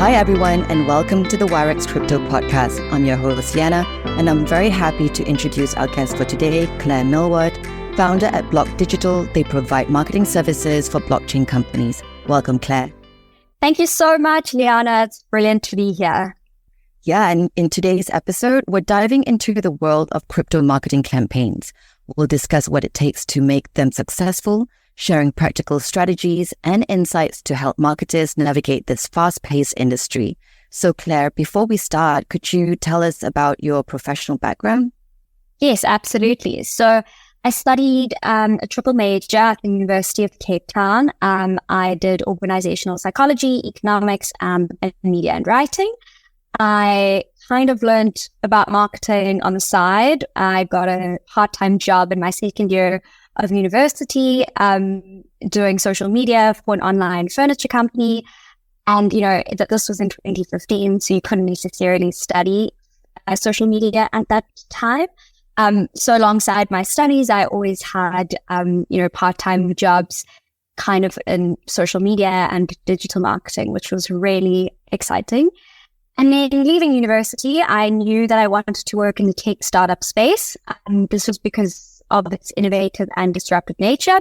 Hi everyone, and welcome to the Wirex Crypto Podcast. I'm your host Lianna, and I'm very happy to introduce our guest for today, Claire Millward, founder at Block Digital. They provide marketing services for blockchain companies. Welcome, Claire. Thank you so much, Lianna. It's brilliant to be here. Yeah, and in today's episode, we're diving into the world of crypto marketing campaigns. We'll discuss what it takes to make them successful, sharing practical strategies and insights to help marketers navigate this fast-paced industry. So Claire, before we start, could you tell us about your professional background? Yes, absolutely. So I studied a triple major at the University of Cape Town. I did organisational psychology, economics, and media and writing. I kind of learned about marketing on the side. I got a part-time job in my second year of university, doing social media for an online furniture company. And, this was in 2015, so you couldn't necessarily study social media at that time. So alongside my studies, I always had, part-time jobs kind of in social media and digital marketing, which was really exciting. And then leaving university, I knew that I wanted to work in the tech startup space. This was because of its innovative and disruptive nature.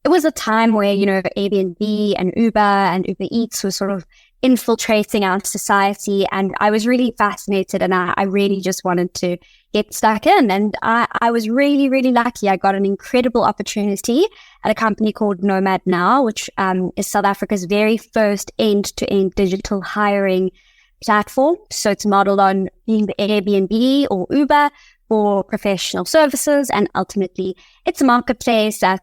It was a time where, Airbnb and Uber Eats were sort of infiltrating our society. And I was really fascinated, and I really just wanted to get stuck in. And I was really, really lucky. I got an incredible opportunity at a company called Nomad Now, which is South Africa's very first end-to-end digital hiring platform. So it's modeled on being the Airbnb or Uber for professional services, and ultimately it's a marketplace that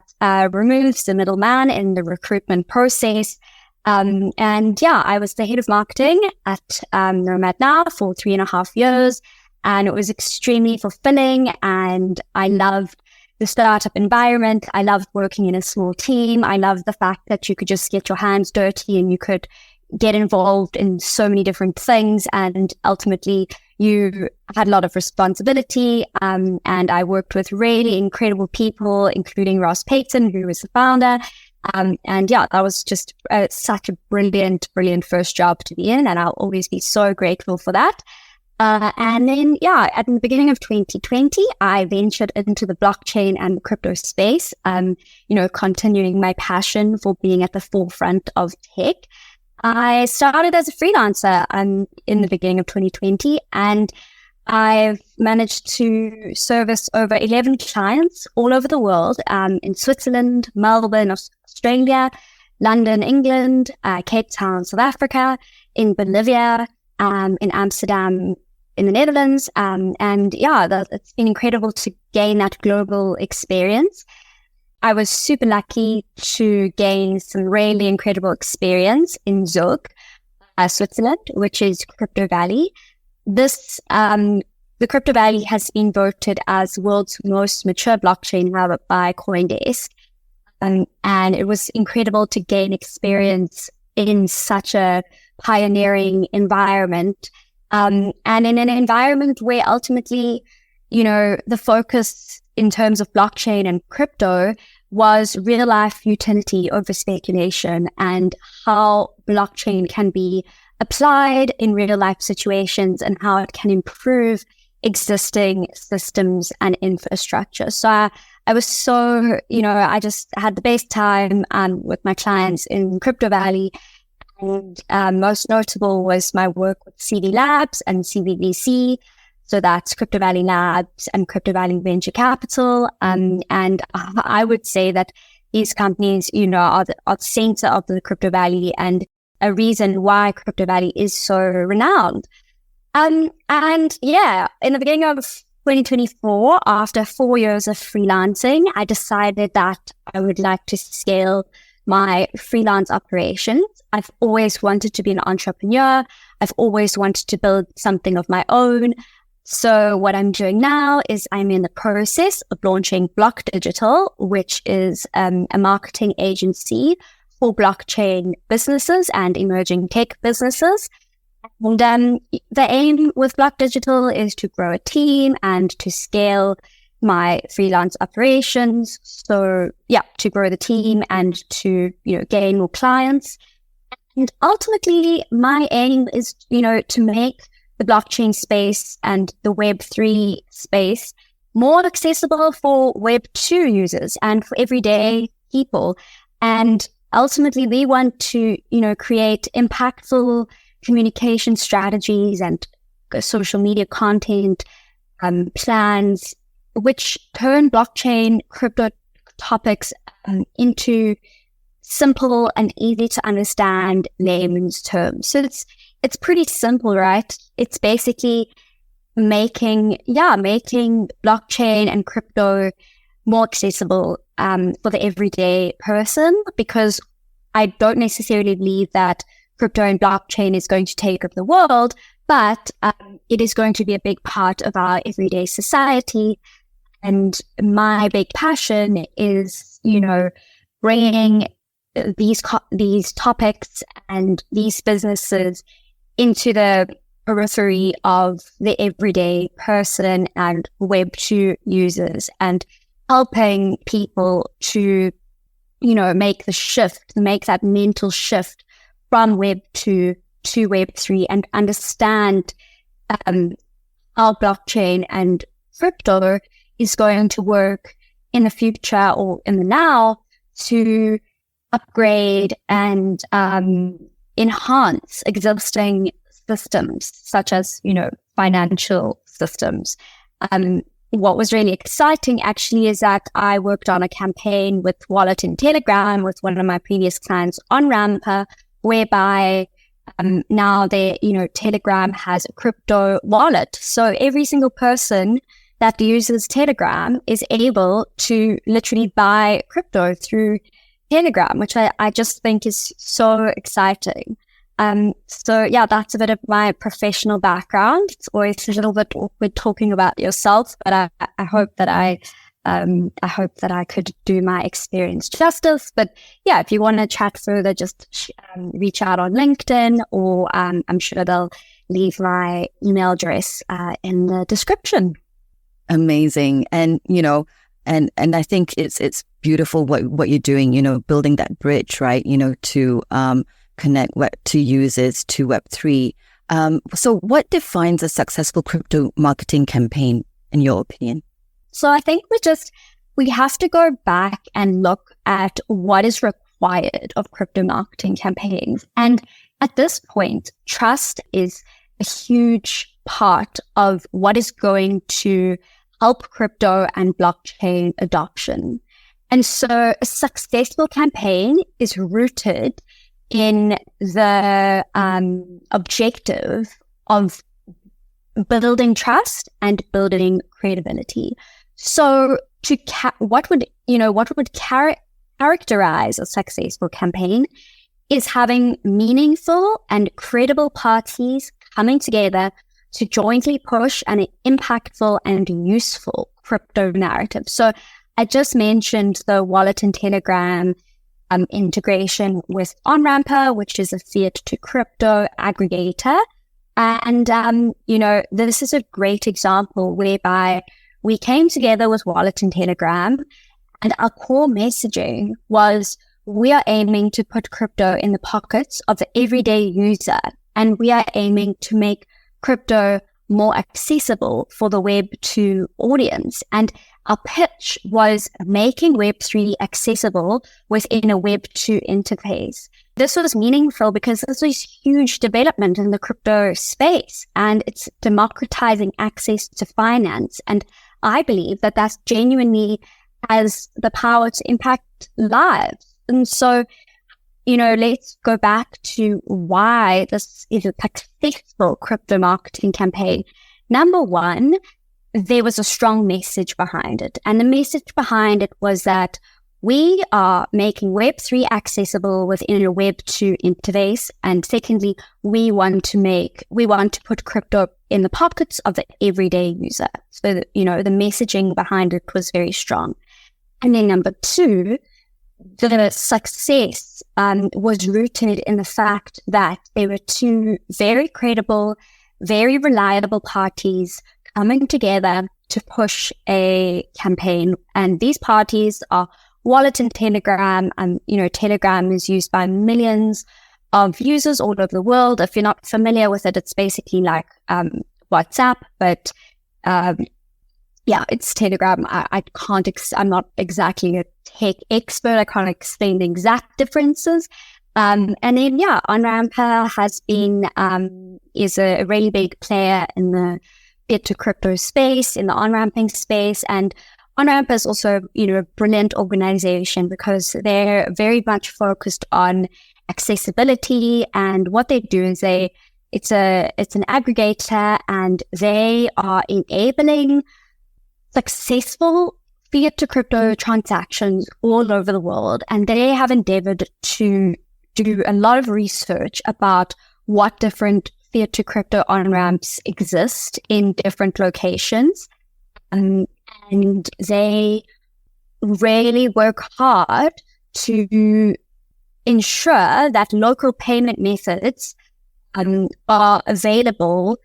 removes the middleman in the recruitment process. I was the head of marketing at Nomad Now for 3.5 years, and it was extremely fulfilling, and I loved the startup environment. I loved working in a small team. I loved the fact that you could just get your hands dirty and you could get involved in so many different things, and ultimately you had a lot of responsibility, and I worked with really incredible people, including Ross Payton, who was the founder. That was just such a brilliant first job to be in, and I'll always be so grateful for that. At the beginning of 2020, I ventured into the blockchain and crypto space, continuing my passion for being at the forefront of tech. I started as a freelancer in the beginning of 2020, and I've managed to service over 11 clients all over the world, in Switzerland, Melbourne, Australia, London, England, Cape Town, South Africa, in Bolivia, in Amsterdam, in the Netherlands. It's been incredible to gain that global experience. I was super lucky to gain some really incredible experience in Zug, Switzerland, which is Crypto Valley. The Crypto Valley has been voted as the world's most mature blockchain hub by CoinDesk. And it was incredible to gain experience in such a pioneering environment. And in an environment where ultimately, the focus in terms of blockchain and crypto was real life utility over speculation, and how blockchain can be applied in real life situations and how it can improve existing systems and infrastructure. So I was so, I just had the best time with my clients in Crypto Valley. And most notable was my work with CV Labs and CVVC. So that's Crypto Valley Labs and Crypto Valley Venture Capital. And I would say that these companies, are the center of the Crypto Valley and a reason why Crypto Valley is so renowned. In the beginning of 2024, after 4 years of freelancing, I decided that I would like to scale my freelance operations. I've always wanted to be an entrepreneur. I've always wanted to build something of my own. So what I'm doing now is I'm in the process of launching Block Digital, which is a marketing agency for blockchain businesses and emerging tech businesses. And the aim with Block Digital is to grow a team and to scale my freelance operations. So to grow the team and to, gain more clients. And ultimately, my aim is, to make the blockchain space and the Web3 space more accessible for Web2 users and for everyday people. And ultimately, we want to, create impactful communication strategies and social media content plans, which turn blockchain crypto topics into simple and easy to understand layman's terms. So it's pretty simple, right? It's basically making blockchain and crypto more accessible for the everyday person, because I don't necessarily believe that crypto and blockchain is going to take over the world, but it is going to be a big part of our everyday society. And my big passion is, bringing these topics and these businesses into the periphery of the everyday person and Web2 users, and helping people to, make that mental shift from Web2 to Web3 and understand how blockchain and crypto is going to work in the future or in the now to upgrade and enhance existing systems, such as, financial systems. What was really exciting actually is that I worked on a campaign with Wallet and Telegram with one of my previous clients on Rampa, whereby now Telegram has a crypto wallet. So every single person that uses Telegram is able to literally buy crypto through Telegram, which I just think is so exciting. That's a bit of my professional background. It's always a little bit awkward talking about yourself, but I hope that I could do my experience justice. But yeah, if you want to chat further, just reach out on LinkedIn, or I'm sure they'll leave my email address in the description. Amazing. And, and I think it's beautiful what you're doing, building that bridge, right, to connect Web2 users to Web3. So what defines a successful crypto marketing campaign, in your opinion? So I think we have to go back and look at what is required of crypto marketing campaigns. And at this point, trust is a huge part of what is going to help crypto and blockchain adoption. And so a successful campaign is rooted in the objective of building trust and building credibility. So what would characterize a successful campaign is having meaningful and credible parties coming together to jointly push an impactful and useful crypto narrative. So I just mentioned the Wallet and Telegram integration with OnRamper, which is a fiat to crypto aggregator. And, this is a great example whereby we came together with Wallet and Telegram, and our core messaging was we are aiming to put crypto in the pockets of the everyday user, and we are aiming to make crypto more accessible for the Web2 audience. And our pitch was making Web3 accessible within a Web2 interface. This was meaningful because this was huge development in the crypto space, and it's democratizing access to finance. And I believe that that's genuinely has the power to impact lives. And so, let's go back to why this is a successful crypto marketing campaign. Number one, there was a strong message behind it. And the message behind it was that we are making Web3 accessible within a Web2 interface. And secondly, we want to put crypto in the pockets of the everyday user. So that, the messaging behind it was very strong. And then number two, the success was rooted in the fact that there were two very credible, very reliable parties coming together to push a campaign. And these parties are Wallet and Telegram. Telegram is used by millions of users all over the world. If you're not familiar with it, it's basically like WhatsApp, but it's Telegram. I'm not exactly a tech expert. I can't explain the exact differences. And then, OnRamper has been, is a really big player in the peer-to-crypto space, in the on-ramping space. And OnRamper is also, a brilliant organization because they're very much focused on accessibility. And what they do is it's an aggregator, and they are enabling successful fiat-to-crypto transactions all over the world. And they have endeavored to do a lot of research about what different fiat-to-crypto on-ramps exist in different locations. And they really work hard to ensure that local payment methods are available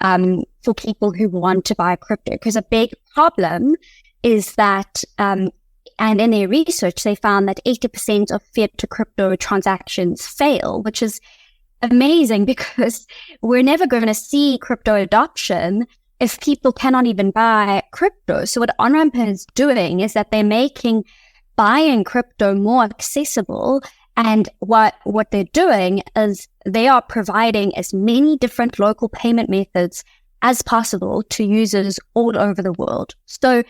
for people who want to buy crypto. Because a big problem is that, and in their research, they found that 80% of fiat-to-crypto transactions fail, which is amazing because we're never going to see crypto adoption if people cannot even buy crypto. So what OnRamper is doing is that they're making buying crypto more accessible. And what they're doing is they are providing as many different local payment methods as possible to users all over the world. So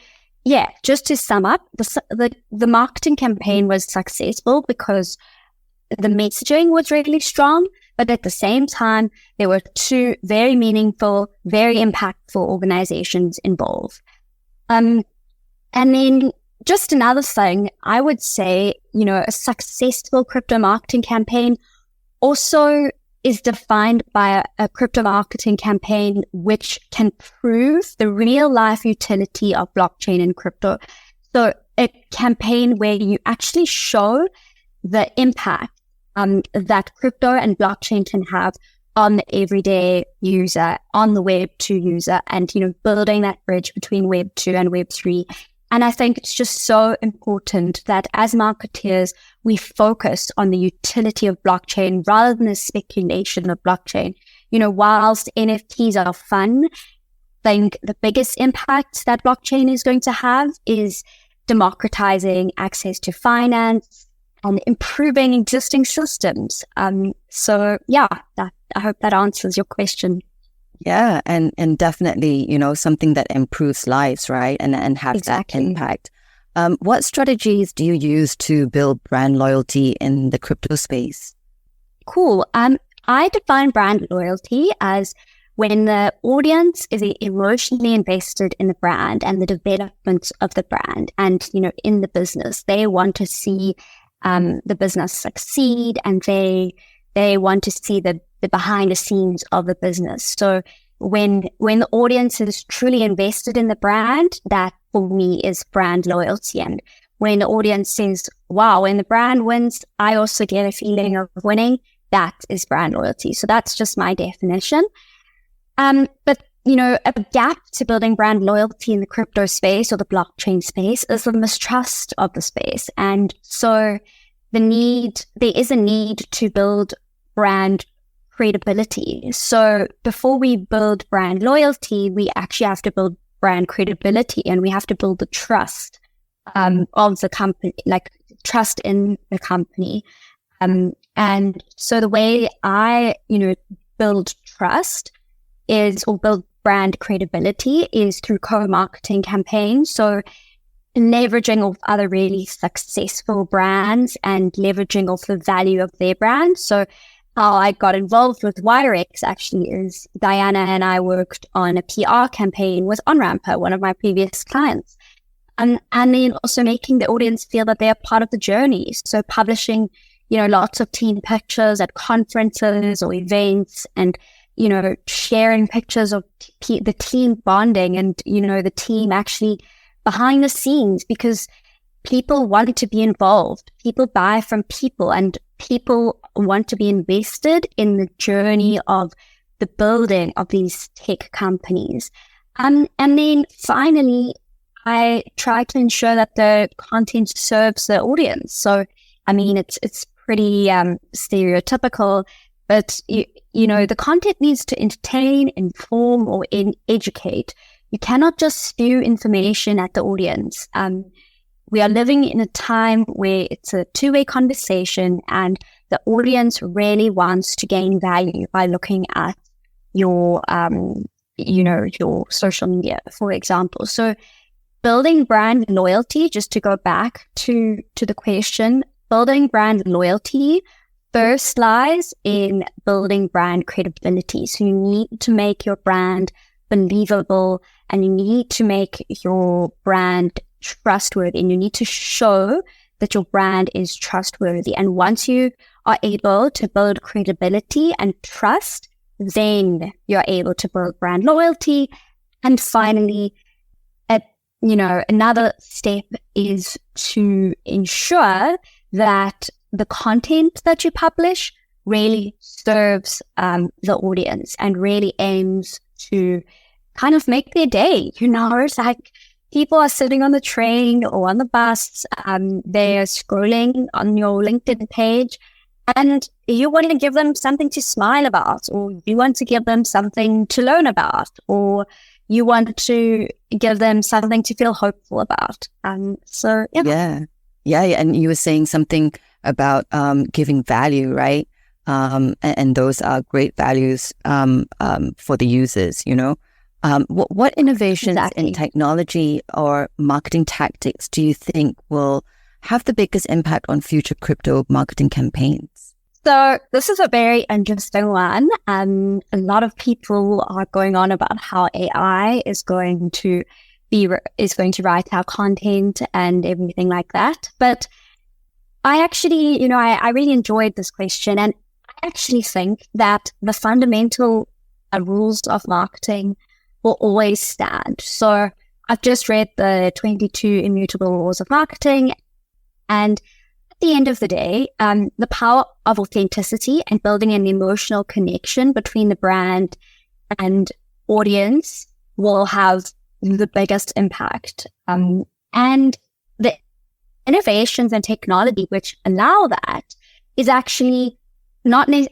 just to sum up, the marketing campaign was successful because the messaging was really strong, but at the same time, there were two very meaningful, very impactful organizations involved. And then just another thing, I would say, a successful crypto marketing campaign also is defined by a crypto marketing campaign which can prove the real life utility of blockchain and crypto. So a campaign where you actually show the impact that crypto and blockchain can have on the everyday user, on the Web 2 user, and, building that bridge between Web 2 and Web 3. And I think it's just so important that as marketeers, we focus on the utility of blockchain rather than the speculation of blockchain. Whilst NFTs are fun, I think the biggest impact that blockchain is going to have is democratizing access to finance and improving existing systems. I hope that answers your question. Yeah, and definitely, something that improves lives, right? And has Exactly. that impact. What strategies do you use to build brand loyalty in the crypto space? Cool. I define brand loyalty as when the audience is emotionally invested in the brand and the development of the brand and, in the business. They want to see the business succeed, and they want to see the behind the scenes of the business. So when the audience is truly invested in the brand, that for me is brand loyalty. And when the audience says, wow, when the brand wins, I also get a feeling of winning, that is brand loyalty. So that's just my definition. But a gap to building brand loyalty in the crypto space or the blockchain space is the mistrust of the space. And so there is a need to build brand credibility. So before we build brand loyalty, we actually have to build brand credibility, and we have to build the trust of the company, like trust in the company. And so the way I, build trust or build brand credibility is through co-marketing campaigns. So leveraging off other really successful brands and leveraging off the value of their brand. So how I got involved with Wirex actually is Lianna and I worked on a PR campaign with OnRamper, one of my previous clients. And then also making the audience feel that they are part of the journey. So publishing, lots of team pictures at conferences or events, and, sharing pictures of the team bonding and, the team actually behind the scenes, because people want to be involved. People buy from people, and people want to be invested in the journey of the building of these tech companies. And then finally, I try to ensure that the content serves the audience. So, it's pretty stereotypical, but the content needs to entertain, inform, or educate. You cannot just spew information at the audience. We are living in a time where it's a two-way conversation, and the audience really wants to gain value by looking at your social media, for example. So building brand loyalty, just to go back to the question, building brand loyalty first lies in building brand credibility. So you need to make your brand believable, and you need to make your brand trustworthy, and you need to show that your brand is trustworthy. And once you are able to build credibility and trust, then you're able to build brand loyalty. And finally, another step is to ensure that the content that you publish really serves the audience and really aims to kind of make their day. It's like people are sitting on the train or on the bus, they're scrolling on your LinkedIn page, and you want to give them something to smile about, or you want to give them something to learn about, or you want to give them something to feel hopeful about. Yeah. And you were saying something about giving value, right? And those are great values for the users, What innovations in technology or marketing tactics do you think will have the biggest impact on future crypto marketing campaigns? So this is a very interesting one. A lot of people are going on about how AI is going to write our content and everything like that. But I actually, I really enjoyed this question, and I actually think that the fundamental rules of marketing will always stand. So I've just read the 22 immutable laws of marketing, and at the end of the day, the power of authenticity and building an emotional connection between the brand and audience will have the biggest impact. And the innovations and technology which allow that is actually not the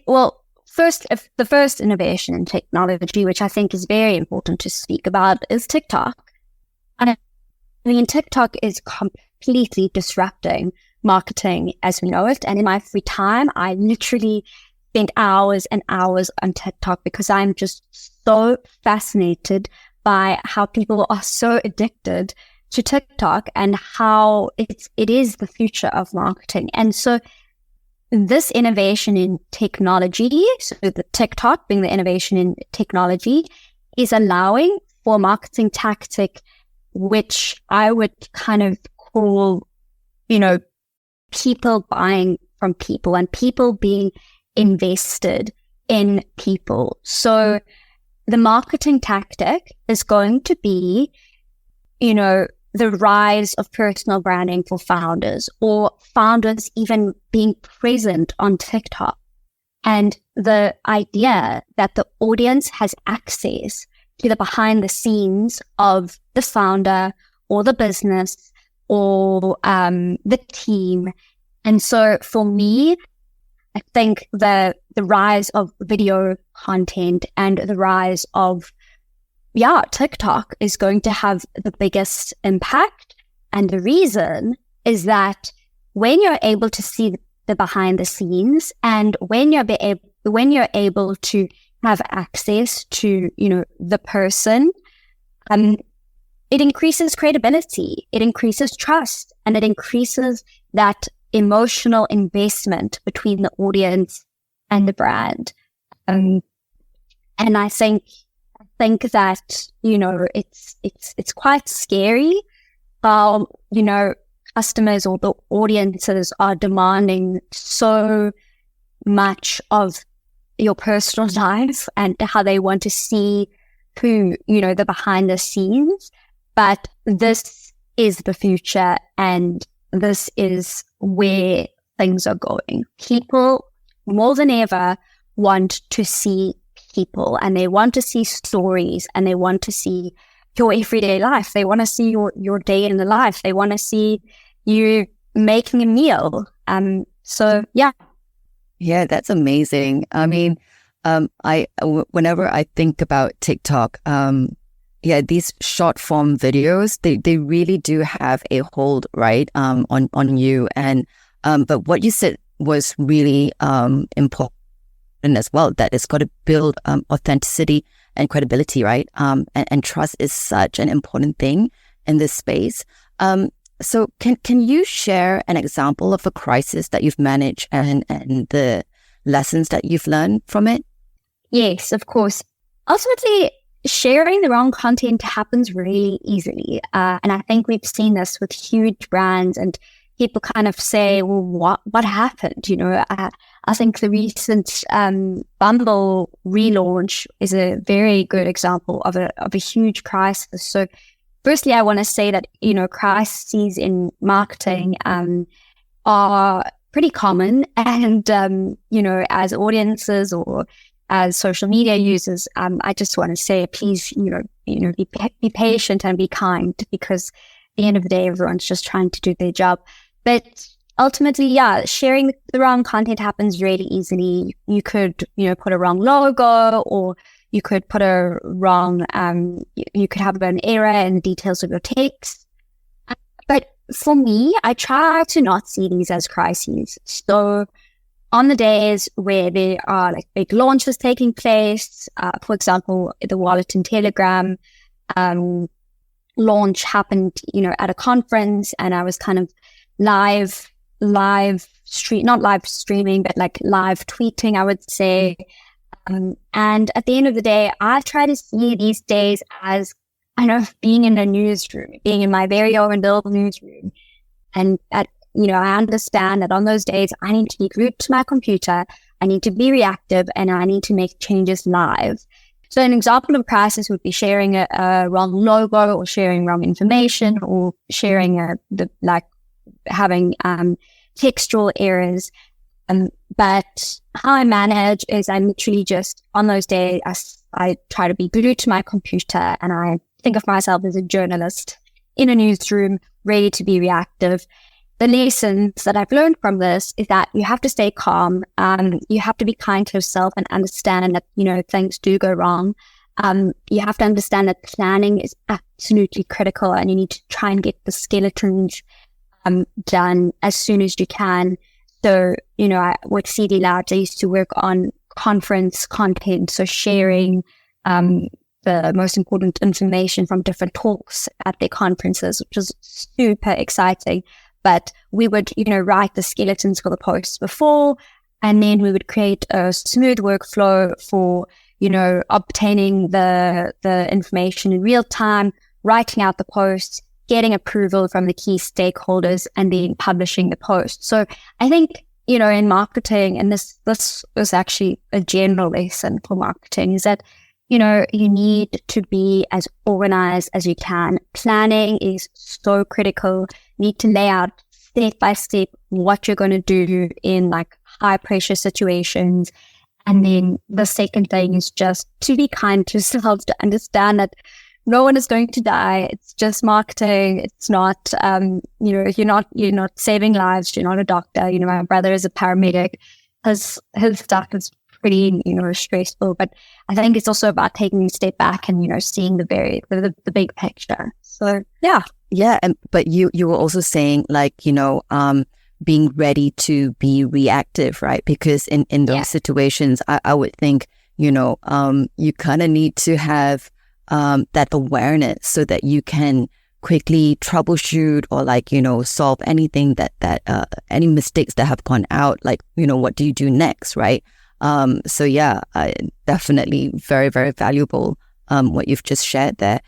first innovation in technology, which I think is very important to speak about, is TikTok. And TikTok is completely disrupting marketing as we know it. And in my free time, I literally spend hours and hours on TikTok because I'm just so fascinated by how people are so addicted to TikTok and how it is the future of marketing. And so this innovation in technology, so the TikTok being the innovation in technology, is allowing for marketing tactic, which I would kind of call, people buying from people and people being invested in people. So the marketing tactic is going to be, the rise of personal branding for founders, or founders even being present on TikTok. And the idea that the audience has access to the behind the scenes of the founder or the business or the team. And so for me, I think the rise of video content and the rise of TikTok is going to have the biggest impact. And the reason is that when you're able to see the behind the scenes, and when you're able to have access to, the person, it increases credibility, it increases trust, and it increases that emotional investment between the audience and the brand. And I think that, it's quite scary how, customers or the audiences are demanding so much of your personal life and how they want to see who, the behind the scenes. But this is the future, and this is where things are going. People more than ever want to see people, and they want to see stories, and they want to see your everyday life. They want to see your day in the life. They want to see you making a meal. So yeah. Yeah, that's amazing. I mean, whenever I think about TikTok, these short form videos, they really do have a hold, right, on you. And but what you said was really important as well, that it's got to build authenticity and credibility, right? And trust is such an important thing in this space. So can you share an example of a crisis that you've managed and the lessons that you've learned from it? Yes, of course. Ultimately, sharing the wrong content happens really easily. And I think we've seen this with huge brands, and people kind of say, well, what happened? I think the recent Bumble relaunch is a very good example of a huge crisis. So firstly, I want to say that, crises in marketing are pretty common. And, as audiences or as social media users, I just want to say, please, be patient and be kind, because at the end of the day, everyone's just trying to do their job. But ultimately, sharing the wrong content happens really easily. You could, put a wrong logo, or you could put a wrong, you could have an error in the details of your text. But for me, I try to not see these as crises. So on the days where there are like big launches taking place, for example, the Wallet and Telegram launch happened, at a conference, and I was kind of not live streaming, but like live tweeting, I would say. And at the end of the day, I try to see these days as being in a newsroom, being in my very own little newsroom. And I understand that on those days, I need to be glued to my computer, I need to be reactive, and I need to make changes live. So an example of a crisis would be sharing a wrong logo, or sharing wrong information, or sharing having textual errors. But how I manage is I literally just, on those days, I try to be glued to my computer, and I think of myself as a journalist in a newsroom, ready to be reactive. The lessons that I've learned from this is that you have to stay calm. You have to be kind to yourself and understand that, things do go wrong. You have to understand that planning is absolutely critical, and you need to try and get the skeletons done as soon as you can. So, with CD Labs, I used to work on conference content, so sharing the most important information from different talks at their conferences, which was super exciting. But we would, write the skeletons for the posts before, and then we would create a smooth workflow for, obtaining the information in real time, writing out the posts, getting approval from the key stakeholders, and then publishing the post. So I think, in marketing, and this was actually a general lesson for marketing, is that, you need to be as organized as you can. Planning is so critical. You need to lay out step by step what you're going to do in like high pressure situations. And then the second thing is just to be kind to yourself, to understand that no one is going to die. It's just marketing. It's not, you're not saving lives. You're not a doctor. My brother is a paramedic. His stuff is pretty, stressful. But I think it's also about taking a step back and, seeing the big picture. So, yeah. Yeah. But you were also saying being ready to be reactive, right? Because in those situations, I would think, you kind of need to have that awareness so that you can quickly troubleshoot or solve anything that any mistakes that have gone out, what do you do next, right? So yeah, definitely very, very valuable what you've just shared there.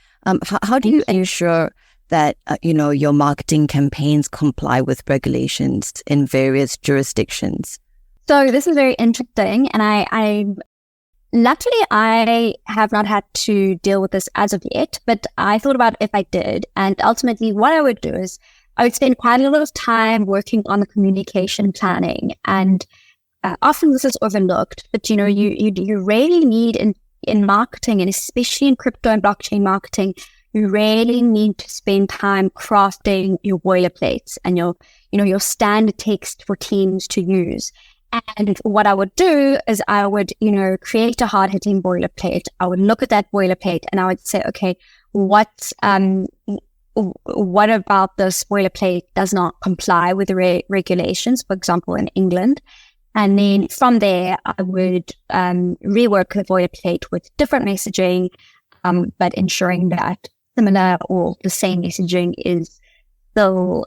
How do you ensure that your marketing campaigns comply with regulations in various jurisdictions? So this is very interesting, and I luckily, I have not had to deal with this as of yet, but I thought about if I did. And ultimately, what I would do is I would spend quite a lot of time working on the communication planning. And often this is overlooked, but you really need in marketing, and especially in crypto and blockchain marketing, you really need to spend time crafting your boilerplates and your standard text for teams to use. And what I would do is I would, create a hard-hitting boilerplate. I would look at that boilerplate and I would say, okay, what about this boilerplate does not comply with the regulations, for example, in England? And then from there, I would rework the boilerplate with different messaging, but ensuring that similar or the same messaging is still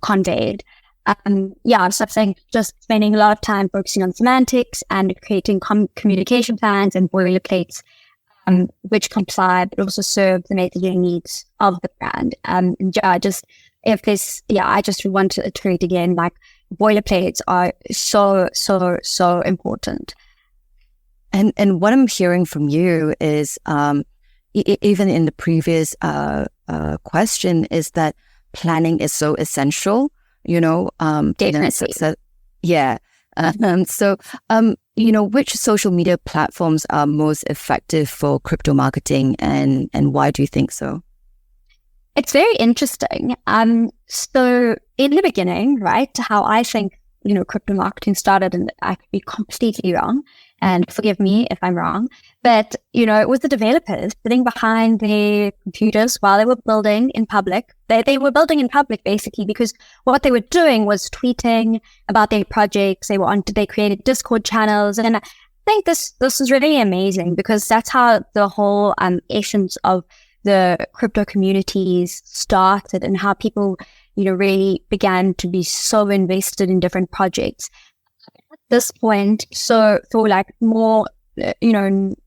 conveyed. So I think just spending a lot of time focusing on semantics and creating communication plans and boilerplates, which comply but also serve the messaging needs of the brand. I just want to iterate again, like boilerplates are so important. And what I'm hearing from you is, even in the previous question, is that planning is so essential. Definitely. Yeah. Which social media platforms are most effective for crypto marketing, and why do you think so? It's very interesting. So in the beginning, right, how I think, crypto marketing started, and I could be completely wrong, and forgive me if I'm wrong, but, it was the developers sitting behind their computers while they were building in public. They were building in public basically because what they were doing was tweeting about their projects. They created Discord channels. And I think this is really amazing because that's how the whole essence of the crypto communities started, and how people, really began to be so invested in different projects. At this point, so for like more,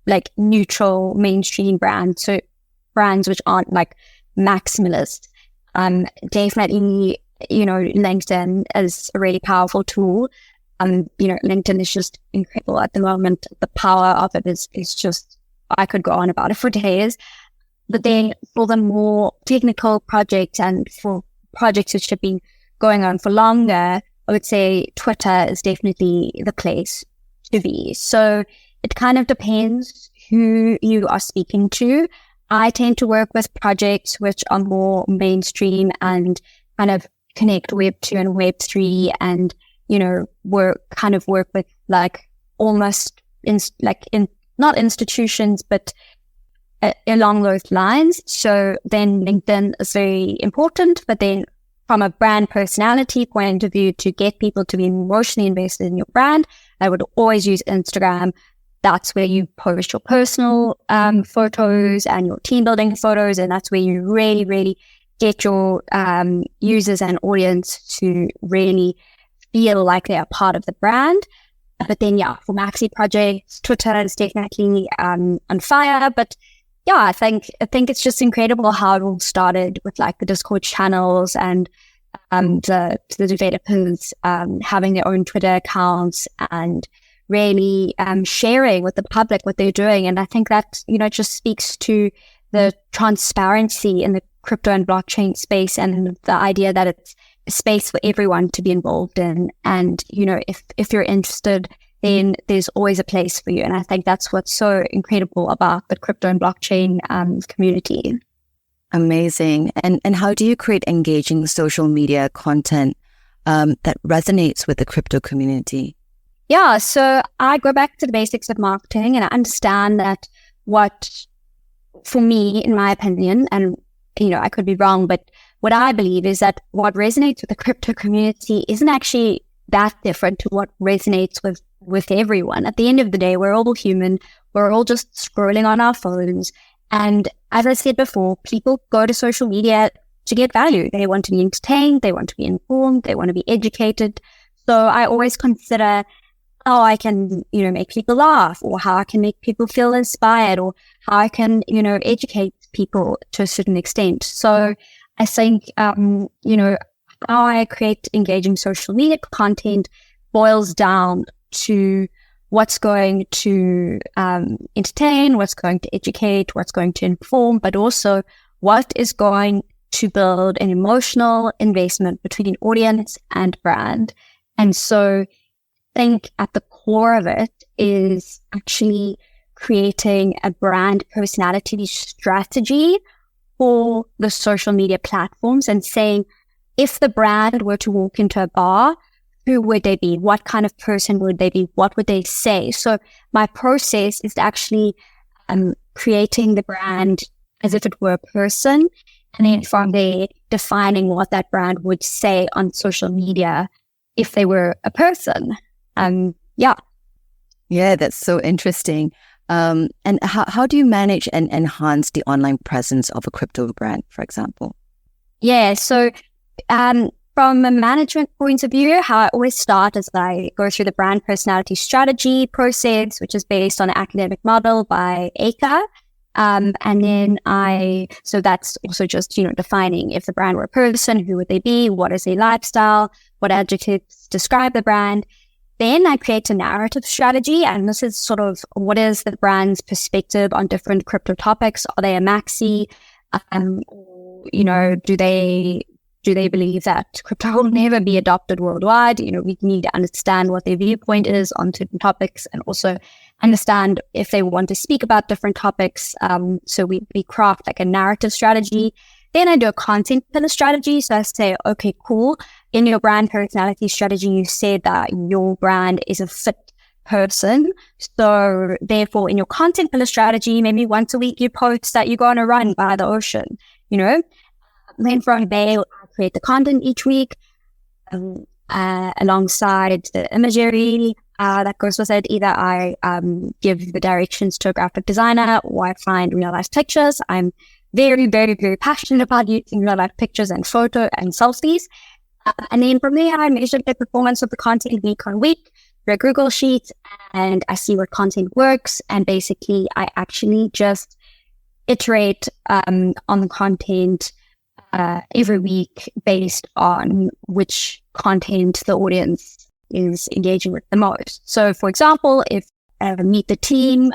like neutral mainstream brands, so brands which aren't like maximalist, definitely, LinkedIn is a really powerful tool. LinkedIn is just incredible at the moment. The power of it is just, I could go on about it for days. But then for the more technical projects and for projects which have been going on for longer, I would say Twitter is definitely the place to be. So it kind of depends who you are speaking to. I tend to work with projects which are more mainstream and kind of connect Web 2 and Web 3 and, work with like almost not institutions, but along those lines. So then LinkedIn is very important, but then from a brand personality point of view, to get people to be emotionally invested in your brand, I would always use Instagram. That's where you post your personal photos and your team building photos. And that's where you really, really get your users and audience to really feel like they are part of the brand. But then, for maxi projects, Twitter is definitely on fire. But I think it's just incredible how it all started with like the Discord channels and the developers having their own Twitter accounts and really sharing with the public what they're doing. And I think that, just speaks to the transparency in the crypto and blockchain space and the idea that it's a space for everyone to be involved in. And, if you're interested, then there's always a place for you. And I think that's what's so incredible about the crypto and blockchain community. Amazing. And how do you create engaging social media content that resonates with the crypto community? Yeah, so I go back to the basics of marketing, and I understand that for me, in my opinion, and, I could be wrong, but what I believe is that what resonates with the crypto community isn't actually that different to what resonates with everyone. At the end of the day, we're all human. We're all just scrolling on our phones. And as I said before, people go to social media to get value. They want to be entertained. They want to be informed. They want to be educated. So I always consider how I can, make people laugh, or how I can make people feel inspired, or how I can, educate people to a certain extent. So I think, how I create engaging social media content boils down to what's going to entertain, what's going to educate, what's going to inform, but also what is going to build an emotional investment between audience and brand. And so I think at the core of it is actually creating a brand personality strategy for the social media platforms and saying, if the brand were to walk into a bar, who would they be? What kind of person would they be? What would they say? So my process is actually creating the brand as if it were a person, and then from there, defining what that brand would say on social media if they were a person. Yeah, that's so interesting. And how do you manage and enhance the online presence of a crypto brand, for example? Yeah, so from a management point of view, how I always start is I go through the brand personality strategy process, which is based on an academic model by Aker. And then so that's also just, defining if the brand were a person, who would they be? What is their lifestyle? What adjectives describe the brand? Then I create a narrative strategy. And this is sort of what is the brand's perspective on different crypto topics? Are they a maxi? Do they believe that crypto will never be adopted worldwide? We need to understand what their viewpoint is on certain topics, and also understand if they want to speak about different topics. So we craft like a narrative strategy. Then I do a content pillar strategy. So I say, okay, cool. In your brand personality strategy, you said that your brand is a fit person. So therefore, in your content pillar strategy, maybe once a week you post that you're going to run by the ocean, Then from there, I create the content each week alongside the imagery that goes with it. Either I give the directions to a graphic designer, or I find real life pictures. I'm very, very, very passionate about using real life pictures and photo and selfies. And then from there, I measure the performance of the content week on week through a Google Sheet, and I see what content works. And basically, I actually just iterate on the content every week based on which content the audience is engaging with the most. So, for example, if Meet the Team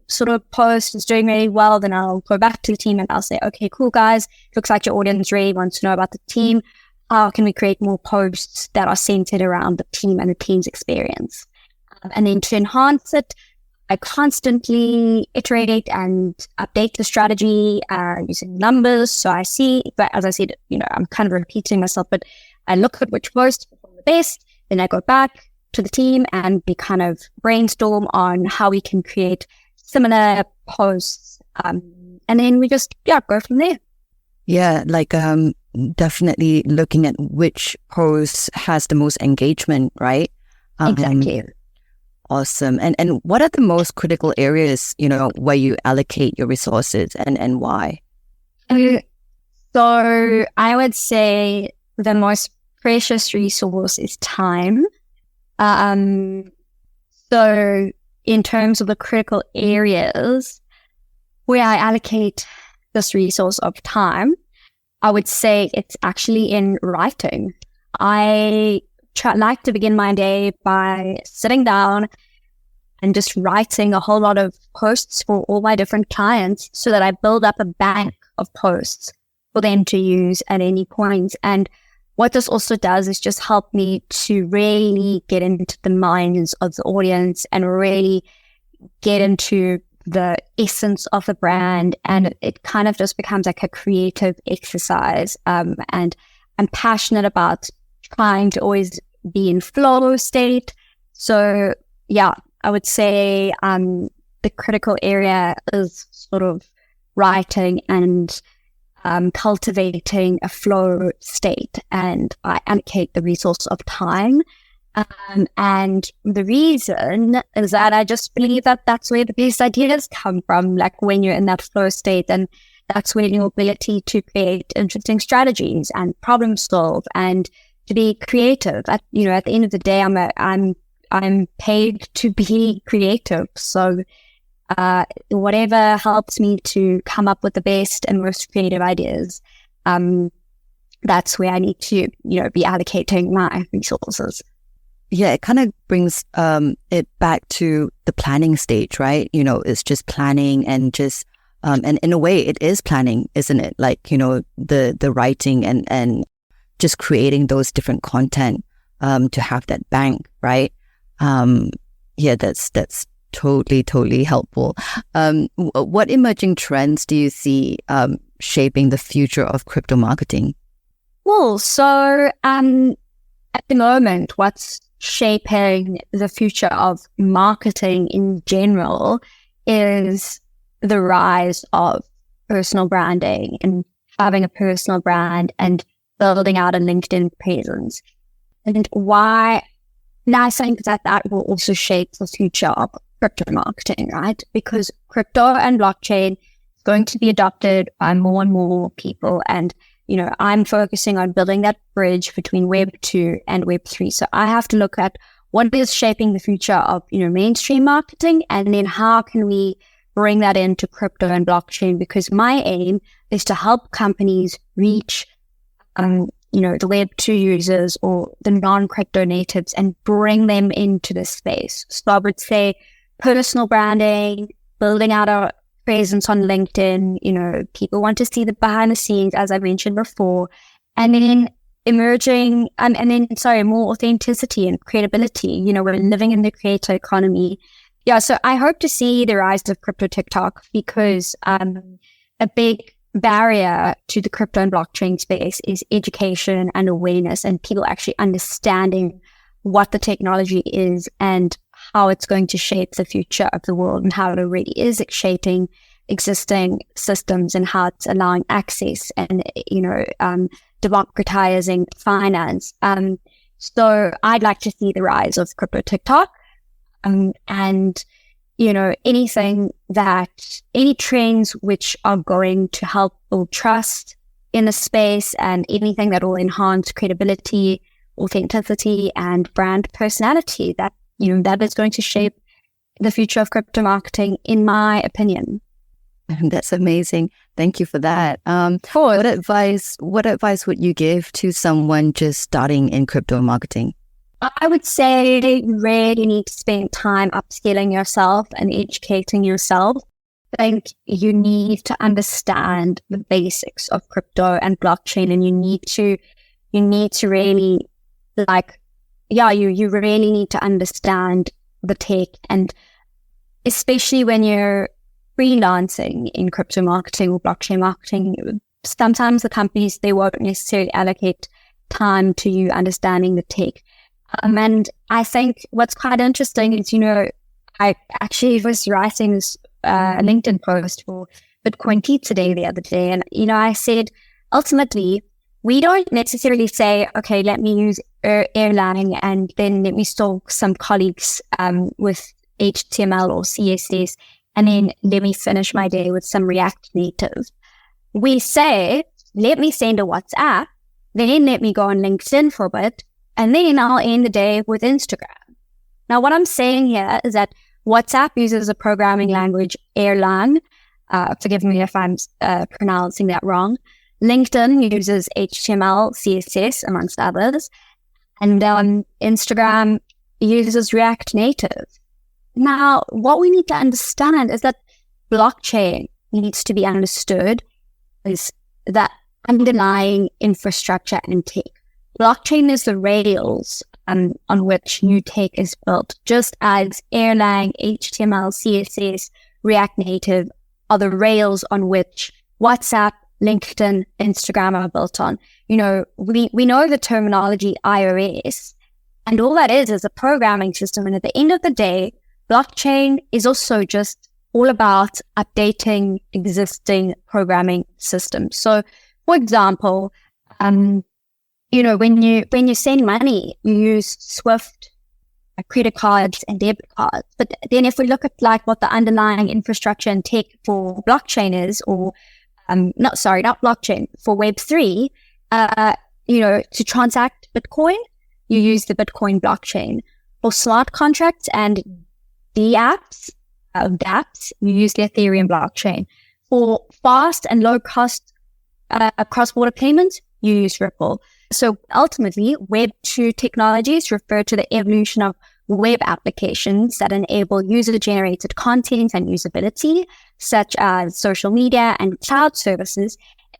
sort of post is doing really well, then I'll go back to the team and I'll say, okay, cool guys, looks like your audience really wants to know about the team. How can we create more posts that are centered around the team and the team's experience? And then to enhance it, I constantly iterate and update the strategy using numbers. So I see, but as I said, I'm kind of repeating myself, but I look at which posts perform the best. Then I go back to the team and we kind of brainstorm on how we can create similar posts. And then we just, go from there. Yeah, definitely looking at which post has the most engagement, right? Exactly. Awesome. And what are the most critical areas, where you allocate your resources and why? So I would say the most precious resource is time. So in terms of the critical areas where I allocate this resource of time, I would say it's actually in writing. I like to begin my day by sitting down and just writing a whole lot of posts for all my different clients so that I build up a bank of posts for them to use at any point. And what this also does is just help me to really get into the minds of the audience and really get into the essence of the brand. And it kind of just becomes like a creative exercise. And I'm passionate about trying to always be in flow state. So I would say the critical area is sort of writing and cultivating a flow state, and I allocate the resource of time. And the reason is that I just believe that that's where the best ideas come from, like when you're in that flow state, and that's where your ability to create interesting strategies and problem solve and to be creative. At the end of the day, I'm paid to be creative. So whatever helps me to come up with the best and most creative ideas, that's where I need to, be allocating my resources. Yeah, it kind of brings it back to the planning stage, right? It's just planning and just, and in a way it is planning, isn't it? Like, the writing and just creating those different content to have that bank, right? That's totally helpful. What emerging trends do you see shaping the future of crypto marketing? Well, so at the moment, what's shaping the future of marketing in general is the rise of personal branding and having a personal brand and building out a LinkedIn presence. And why? And I think that will also shape the future of crypto marketing, right? Because crypto and blockchain is going to be adopted by more and more people. And, I'm focusing on building that bridge between Web 2 and Web 3. So I have to look at what is shaping the future of, mainstream marketing, and then how can we bring that into crypto and blockchain? Because my aim is to help companies reach, the Web 2 users or the non-crypto natives and bring them into this space. So I would say personal branding, building out our presence on LinkedIn, people want to see the behind the scenes, as I mentioned before, and then more authenticity and credibility. We're living in the creator economy. Yeah, so I hope to see the rise of crypto TikTok because a big barrier to the crypto and blockchain space is education and awareness and people actually understanding what the technology is and how it's going to shape the future of the world and how it already is shaping existing systems and how it's allowing access and, democratizing finance. So I'd like to see the rise of crypto TikTok and, any trends which are going to help build trust in the space and anything that will enhance credibility, authenticity, and brand personality that is going to shape the future of crypto marketing, in my opinion. That's amazing. Thank you for that. What advice would you give to someone just starting in crypto marketing? I would say you really need to spend time upskilling yourself and educating yourself. I think you need to understand the basics of crypto and blockchain, and you need to really you really need to understand the tech, and especially when you're freelancing in crypto marketing or blockchain marketing, sometimes the companies, they won't necessarily allocate time to you understanding the tech. And I think what's quite interesting is, I actually was writing this LinkedIn post for Bitcoin Pizza Day the other day, and, I said, ultimately, we don't necessarily say, okay, let me use Erlang and then let me stalk some colleagues with HTML or CSS, and then let me finish my day with some React Native. We say, let me send a WhatsApp, then let me go on LinkedIn for a bit, and then I'll end the day with Instagram. Now, what I'm saying here is that WhatsApp uses a programming language, Erlang. Forgive me if I'm pronouncing that wrong. LinkedIn uses HTML, CSS, amongst others. And Instagram uses React Native. Now, what we need to understand is that blockchain needs to be understood is that underlying infrastructure and tech. Blockchain is the rails on which new tech is built, just as Erlang, HTML, CSS, React Native are the rails on which WhatsApp, LinkedIn, Instagram are built on. We know the terminology iOS, and all that is a programming system. And at the end of the day, blockchain is also just all about updating existing programming systems. So, for example, when you send money, you use SWIFT, credit cards, and debit cards. But then, if we look at what the underlying infrastructure and tech for blockchain is, or not blockchain, for Web3, to transact Bitcoin, you use the Bitcoin blockchain. For smart contracts and dApps, you use the Ethereum blockchain. For fast and low cost cross-border payments, you use Ripple. So ultimately, Web 2 technologies refer to the evolution of web applications that enable user-generated content and usability, such as social media and cloud services.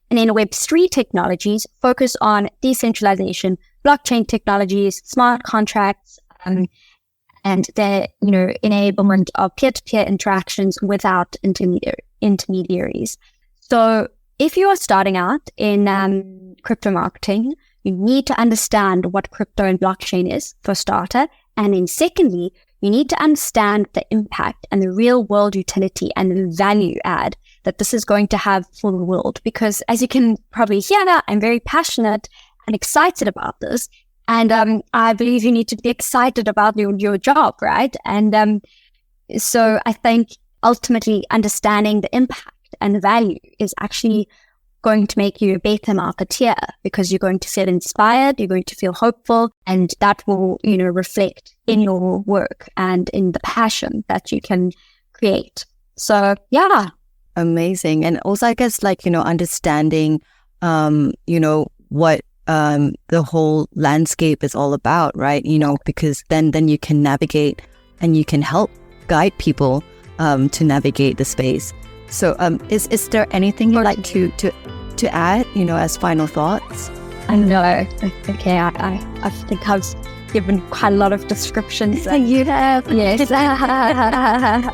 And then Web 3 technologies focus on decentralization, blockchain technologies, smart contracts, and and the, enablement of peer-to-peer interactions without intermediaries. So if you are starting out in crypto marketing, you need to understand what crypto and blockchain is, for starter. And then secondly, you need to understand the impact and the real world utility and the value add that this is going to have for the world. Because as you can probably hear, I'm very passionate and excited about this. And I believe you need to be excited about your job, right? And so I think ultimately understanding the impact and the value is actually going to make you a better marketeer, because you're going to feel inspired, you're going to feel hopeful, and that will, reflect in your work and in the passion that you can create. So, yeah. Amazing. And also, I guess, understanding, what the whole landscape is all about, right? Because then you can navigate and you can help guide people to navigate the space. So is there anything you'd like to add, as final thoughts? I know. Okay, I think I've given quite a lot of descriptions. You have. Yes.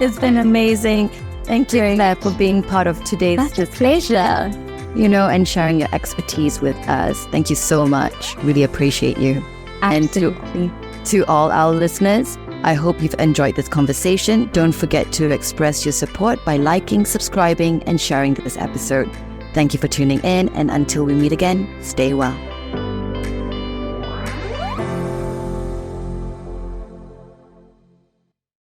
It's been amazing. Thank you, Claire, for being part of today's pleasure. And sharing your expertise with us. Thank you so much. Really appreciate you. Absolutely. And to all our listeners, I hope you've enjoyed this conversation. Don't forget to express your support by liking, subscribing, and sharing this episode. Thank you for tuning in, and until we meet again, stay well.